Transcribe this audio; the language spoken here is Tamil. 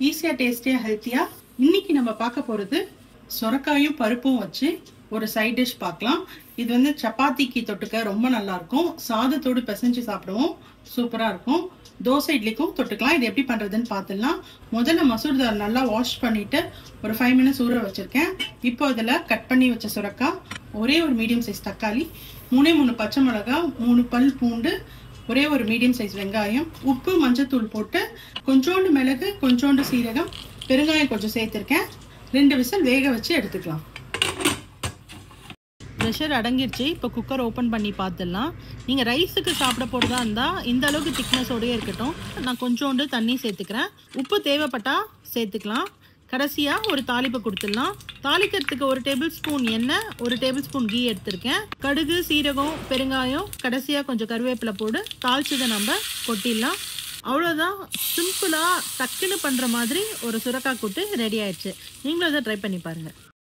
ஈஸியாக டேஸ்டியாக ஹெல்த்தியாக இன்னைக்கு நம்ம பார்க்க போகிறது சொரக்காயும் பருப்பும் வச்சு ஒரு சைட் டிஷ் பார்க்கலாம். இது வந்து சப்பாத்திக்கு தொட்டுக்க ரொம்ப நல்லாயிருக்கும். சாதத்தோடு பிசைஞ்சு சாப்பிடுவோம், சூப்பராக இருக்கும். தோசை இட்லிக்கும் தொட்டுக்கலாம். இது எப்படி பண்ணுறதுன்னு பார்த்துடலாம். முதல்ல மசூர் தால் நல்லா வாஷ் பண்ணிவிட்டு ஒரு 5 மினிட்ஸ் ஊற வச்சுருக்கேன். இப்போ அதில் கட் பண்ணி வச்ச சுரக்காய், ஒரே ஒரு மீடியம் சைஸ் தக்காளி, 3 பச்சை மிளகா, 3 பல் பூண்டு, ஒரே ஒரு மீடியம் சைஸ் வெங்காயம், உப்பு மஞ்சத்தூள் போட்டு கொஞ்சோண்டு மிளகு, கொஞ்சோண்டு சீரகம், பெருங்காயம் கொஞ்சம் சேர்த்துருக்கேன். 2 விசில் வேக வச்சு எடுத்துக்கலாம். ப்ரெஷர் அடங்கிடுச்சு. இப்போ குக்கர் ஓப்பன் பண்ணி பார்த்துடலாம். நீங்கள் ரைஸுக்கு சாப்பிட போகிறதா இருந்தால் இந்த அளவுக்கு திக்னஸோடய இருக்கட்டும். நான் கொஞ்சோண்டு தண்ணி சேர்த்துக்கிறேன். உப்பு தேவைப்பட்டால் சேர்த்துக்கலாம். கடைசியாக ஒரு தாளிப்பை கொடுத்துடலாம். தாளிக்கிறதுக்கு 1 டேபிள் ஸ்பூன் எண்ணெய், 1 டேபிள் ஸ்பூன் கீ எடுத்திருக்கேன். கடுகு, சீரகம், பெருங்காயம், கடைசியாக கொஞ்சம் கருவேப்பிலை போட்டு தாளிச்சதை நம்ம கொட்டிடலாம். அவ்வளோதான். சிம்பிளாக டக்குன்னு பண்ணுற மாதிரி ஒரு சுரக்காய் கூட்டு ரெடி ஆயிடுச்சு. நீங்களும் அதை ட்ரை பண்ணி பாருங்கள்.